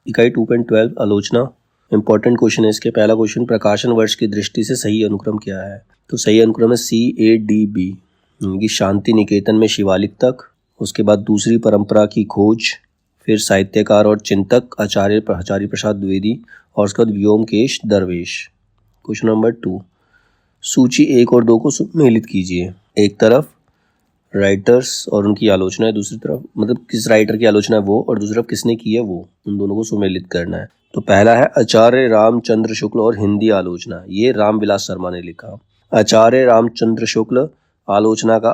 इकाई 2.12 आलोचना। Important question है इसके। पहला क्वेश्चन, प्रकाशन वर्ष की दृष्टि से सही अनुक्रम क्या है? तो सही अनुक्रम है CADB, कि शांति निकेतन में शिवालिक तक, उसके बाद दूसरी परंपरा की खोज, फिर साहित्यकार और चिंतक आचार्य प्रसाद द्विवेदी, और उसके बाद व्योमकेश दरवेश। क्वेश्चन नंबर 2, सूची 1 और 2 को सम्मिलित कीजिए। एक तरफ राइटर्स और उनकी आलोचना है, दूसरी तरफ मतलब किस राइटर की आलोचना है वो, और दूसरी तरफ किसने की है वो, उन दोनों को सम्मिलित करना है। तो पहला है आचार्य रामचंद्र शुक्ल और हिंदी आलोचना, ये रामविलास शर्मा ने लिखा। आचार्य रामचंद्र शुक्ल आलोचना का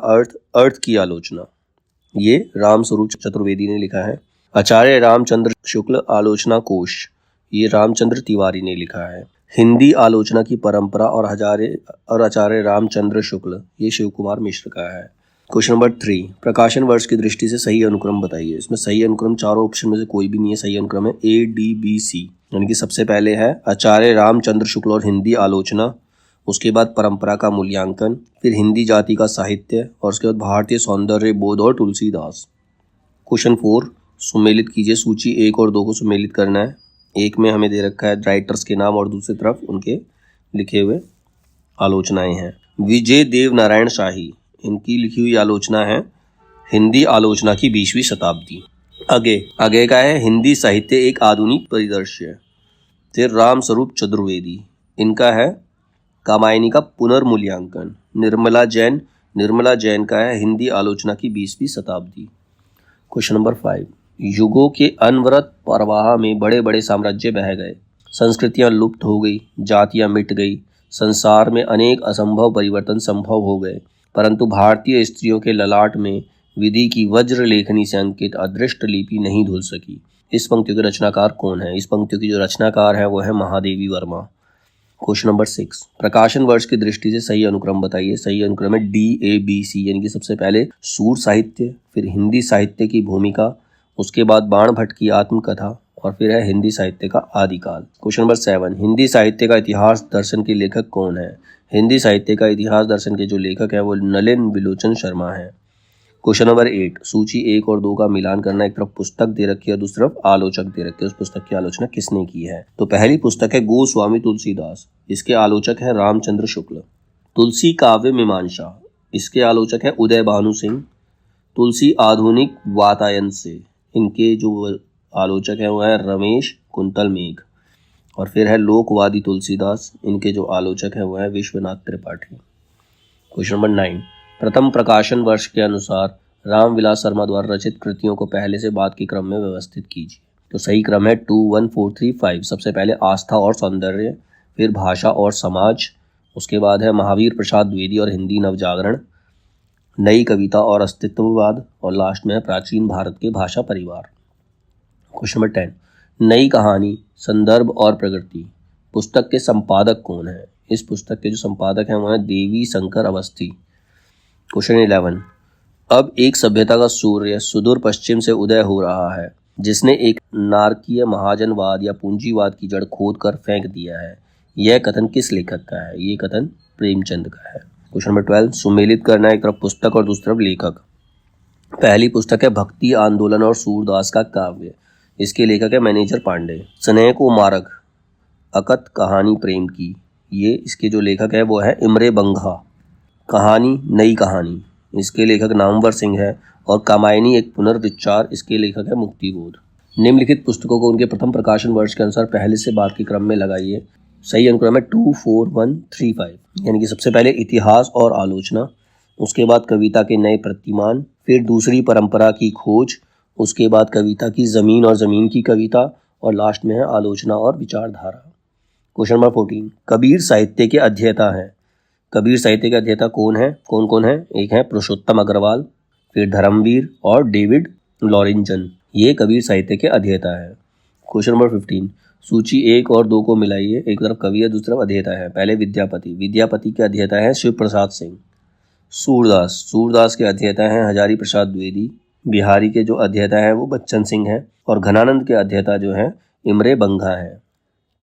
अर्थ की आलोचना, ये रामस्वरूप चतुर्वेदी ने लिखा है। आचार्य रामचंद्र शुक्ल आलोचना कोश, ये रामचंद्र तिवारी ने लिखा है। हिंदी आलोचना की परंपरा और आचार्य रामचंद्र शुक्ल, ये शिव कुमार मिश्र का है। क्वेश्चन नंबर 3, प्रकाशन वर्ष की दृष्टि से सही अनुक्रम बताइए। इसमें सही अनुक्रम चारों ऑप्शन में से कोई भी नहीं है। सही अनुक्रम है ADBC, यानी कि सबसे पहले है आचार्य रामचंद्र शुक्ल और हिंदी आलोचना, उसके बाद परंपरा का मूल्यांकन, फिर हिंदी जाति का साहित्य, और उसके बाद भारतीय सौंदर्य बोध और तुलसीदास। क्वेश्चन 4, सम्मिलित कीजिए। सूची 1 और 2 को सम्मिलित करना है। एक में हमें दे रखा है राइटर्स के नाम और दूसरी तरफ उनके लिखे हुए आलोचनाएं हैं। विजय देव नारायण शाही, इनकी लिखी हुई आलोचना है हिंदी आलोचना की 20वीं शताब्दी। आगे का है हिंदी साहित्य एक आधुनिक परिदृश्य। फिर रामस्वरूप चतुर्वेदी, इनका है कामायनी का पुनर्मूल्यांकन। निर्मला जैन का है हिंदी आलोचना की 20वीं शताब्दी। क्वेश्चन नंबर 5, युगों के अनवरत प्रवाह में बड़े बड़े साम्राज्य बह गए, संस्कृतियां लुप्त हो गई, जातियां मिट गई, संसार में अनेक असंभव परिवर्तन संभव हो गए, परंतु भारतीय स्त्रियों के ललाट में विधि की वज्र लेखनी से अंकित अदृष्ट लिपि नहीं धुल सकी। इस पंक्तियों के रचनाकार कौन है? इस पंक्तियों की जो रचनाकार है वो है महादेवी वर्मा। क्वेश्चन नंबर 6, प्रकाशन वर्ष की दृष्टि से सही अनुक्रम बताइए। सही अनुक्रम है DABC, यानी कि सबसे पहले सूर साहित्य, फिर हिंदी साहित्य की भूमिका, उसके बाद बाण भट्ट की आत्मकथा, और फिर है हिंदी साहित्य का आदिकाल। क्वेश्चन नंबर 7, हिंदी साहित्य का इतिहास दर्शन के लेखक कौन है? हिंदी साहित्य का इतिहास दर्शन के जो लेखक है वो नलिन विलोचन शर्मा है। क्वेश्चन नंबर 8, सूची 1 और 2 का मिलान करना। एक तरफ पुस्तक दे रखी है, दूसरी तरफ आलोचक दे रखे, उस पुस्तक की आलोचना किसने की है? तो पहली पुस्तक है गोस्वामी तुलसीदास, इसके आलोचक है रामचंद्र शुक्ल। तुलसी काव्य मीमांसा, इसके आलोचक है उदय भानु सिंह। तुलसी आधुनिक वातायन से, इनके जो आलोचक है वो है रमेश कुंतल मेघ। और फिर है लोकवादी तुलसीदास, इनके जो आलोचक है वो है विश्वनाथ त्रिपाठी। क्वेश्चन नंबर 9, प्रथम प्रकाशन वर्ष के अनुसार रामविलास शर्मा द्वारा रचित कृतियों को पहले से बाद के क्रम में व्यवस्थित कीजिए। तो सही क्रम है 2, 1, 4, 3, 5। सबसे पहले आस्था और सौंदर्य, फिर भाषा और समाज, उसके बाद है महावीर प्रसाद द्विवेदी और हिंदी नवजागरण, नई कविता और अस्तित्ववाद, और लास्ट में है प्राचीन भारत के भाषा परिवार। क्वेश्चन नंबर 10, नई कहानी, संदर्भ और प्रकृति, पुस्तक के संपादक कौन है? इस पुस्तक के जो संपादक हैं वो है देवी शंकर अवस्थी। क्वेश्चन 11, अब एक सभ्यता का सूर्य सुदूर पश्चिम से उदय हो रहा है, जिसने एक नारकीय महाजनवाद या पूंजीवाद की जड़ खोद कर फेंक दिया है। यह कथन किस लेखक का है? ये कथन प्रेमचंद का है। क्वेश्चन नंबर 12, सुमेलित करना। एक तरफ पुस्तक और दूसरी तरफ लेखक। पहली पुस्तक है भक्ति आंदोलन और सूरदास का काव्य, इसके लेखक है मैनेजर पांडे। स्नेह को मार्ग, अकथ कहानी प्रेम की, ये इसके जो लेखक है वो है इमरे बंगा। कहानी नई कहानी, इसके लेखक नामवर सिंह है। और कामायनी एक पुनर्विचार, इसके लेखक है मुक्तिबोध। निम्नलिखित पुस्तकों को उनके प्रथम प्रकाशन वर्ष के अनुसार पहले से बाद के क्रम में लगाइए। सही अनुक्रम है 2, 4, 1, 3, 5, यानी कि सबसे पहले इतिहास और आलोचना, उसके बाद कविता के नए प्रतिमान, फिर दूसरी परंपरा की खोज, उसके बाद कविता की जमीन और जमीन की कविता, और लास्ट में है आलोचना और विचारधारा। क्वेश्चन नंबर 14, कबीर साहित्य के अध्येता हैं। कबीर साहित्य के अध्येता कौन है? कौन है? एक है पुरुषोत्तम अग्रवाल, फिर धर्मवीर और डेविड लॉरेंजन, ये कबीर साहित्य के अध्येता है। क्वेश्चन नंबर 15, सूची 1 और 2 को मिलाइए। एक तरफ कवि है, दूसरी तरफ अध्येता है। पहले विद्यापति के अध्येता है शिव प्रसाद सिंह। सूरदास के अध्येता हैं हजारी प्रसाद द्विवेदी। बिहारी के जो अध्येता है वो बच्चन सिंह है। और घनानंद के अध्येता जो है इमरे बंगा है।